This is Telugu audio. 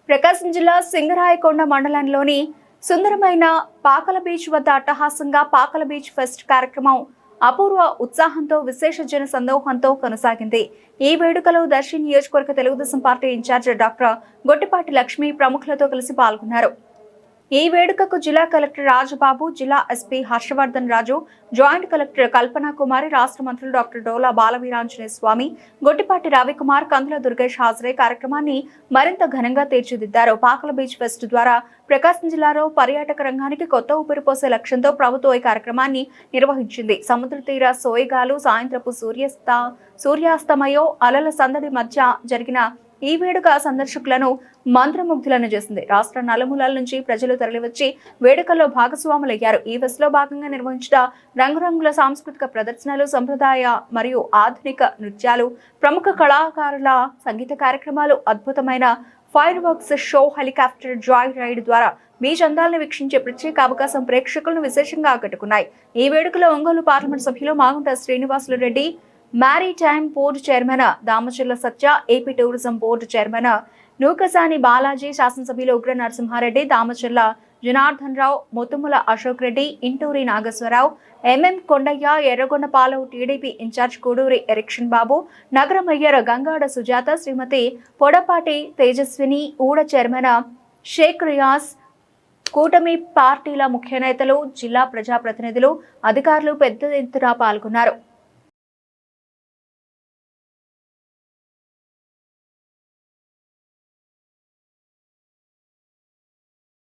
ప్రకాశం జిల్లా సింగరాయకొండ మండలంలోని సుందరమైన పాకల బీచ్ వద్ద అట్టహాసంగా పాకల బీచ్ ఫెస్ట్ కార్యక్రమం అపూర్వ ఉత్సాహంతో విశేష జన సందోహంతో కొనసాగింది. ఈ వేడుకలో దర్శి నియోజకవర్గ Telugu Desam party in charge doctor Gottipati Lakshmi ప్రముఖులతో కలిసి పాల్గొన్నారు. ఈ వేడుకకు జిల్లా కలెక్టర్ రాజబాబు, జిల్లా SP Harshavardhan Raju, joint collector Kalpana Kumari, రాష్ట్ర మంత్రులు డాక్టర్ డోలా బాలవీరాంజనేయ స్వామి, గొట్టిపాటి రవికుమార్, కందుల దుర్గేష్ హాజరై కార్యక్రమాన్ని మరింత ఘనంగా తీర్చిదిద్దారు. పాకల బీచ్ ఫెస్ట్ ద్వారా ప్రకాశం జిల్లాలో పర్యాటక రంగానికి కొత్త ఊపిరి పోసే లక్ష్యంతో ప్రభుత్వం ఈ కార్యక్రమాన్ని నిర్వహించింది. సముద్ర తీర సోయగాలు, సాయంత్రపు సూర్యాస్తమయో అలల సందడి మధ్య జరిగిన ఈ వేడుక సందర్శకులను మంత్రముగ్ధులను చేసింది. రాష్ట్ర నలుమూలల నుంచి ప్రజలు తరలివచ్చి వేడుకల్లో భాగస్వాములయ్యారు. ఈ ఫెస్ట్ లో భాగంగా నిర్వహించిన రంగురంగుల సాంస్కృతిక ప్రదర్శనలు, సంప్రదాయ మరియు ఆధునిక నృత్యాలు, ప్రముఖ కళాకారుల సంగీత కార్యక్రమాలు, అద్భుతమైన fireworks show, helicopter joy ride ద్వారా బీచ్ అందాలను వీక్షించే ప్రత్యేక అవకాశం ప్రేక్షకులను విశేషంగా ఆకట్టుకున్నాయి. ఈ వేడుకలో ఒంగోలు పార్లమెంట్ సభ్యులు Magunta Srinivasulu Reddy, maritime board chairman Damacharla Satya, AP tourism board chairman Nookasani Balaji, శాసనసభ్యులు Ugra Narasimha Reddy, Damacharla Janardhan Rao, Muthumula Ashok Reddy, Inturi Nageswara Rao, MM Kondaiah, Yerragondapalem TDP incharge Kuduri Erikshan Babu, నగర mayor Gangada Sujatha, Srimathi Podapati Tejaswini, OUDA chairman Sheikh Riyaz, కూటమి పార్టీల ముఖ్య నేతలు, జిల్లా ప్రజాప్రతినిధులు, అధికారులు పెద్ద ఎత్తున పాల్గొన్నారు.